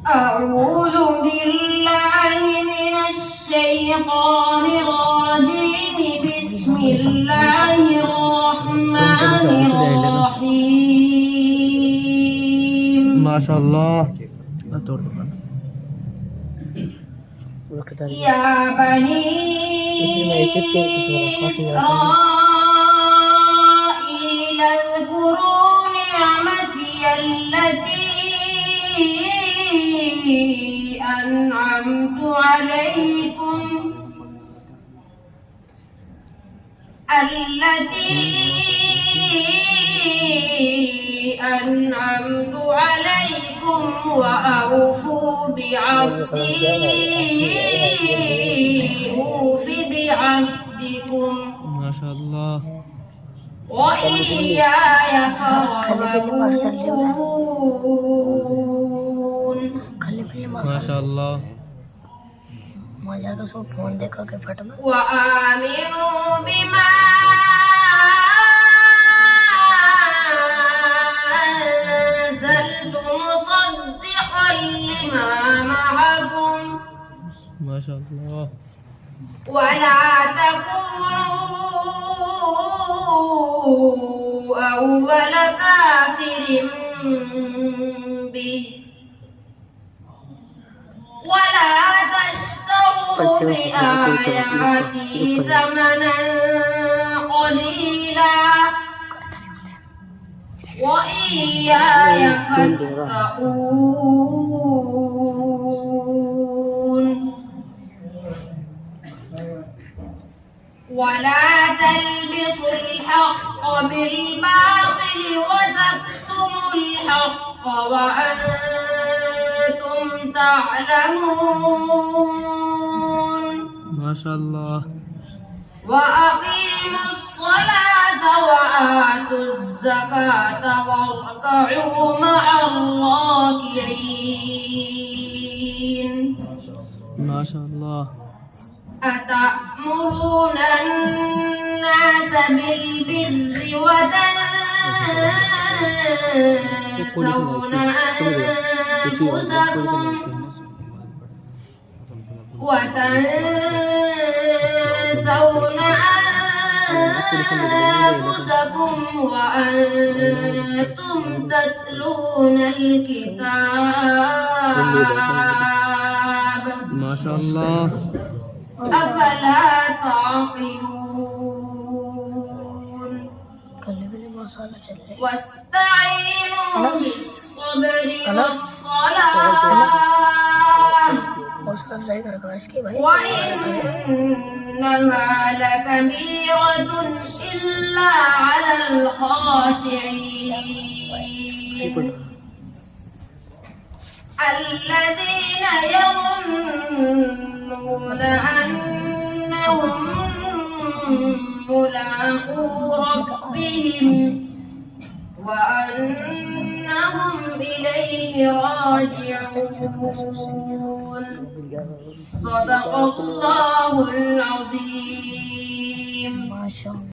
أعوذ بالله من الشيطان الرجيم بسم الله الرحمن الرحيم ما شاء الله يا بني إسرائيل اذكروا نعمتي التي أنعمت عليكم وأوفوا بعهدي أوف بعهدكم ما شاء الله وإياي فارهبون ما شاء الله وآمنوا بما أنزلت مصدقا لما معكم ما شاء الله ولا تكونوا أول كافر به ولا تشتروا بآياتي ثمنا قليلا وإياي فاتقون ولا تلبسوا الحق بالباطل وتكتموا الحق وأنتم تعلمون ما شاء الله وأقيموا الصلاة وآتوا الزكاة واركعوا مع الراكعين ما شاء الله أتأمرون الناس بالبر وتنسون أنفسكم وأنتم تتلون الكتاب ما شاء الله أفلا تعقلون واستعينوا بالصبر والصلاة وإنها لكبيرة إلا على الخاشعين الذين يظنون أنهم ملاقو ربهم وأنهم إليه راجعون صدق الله العظيم.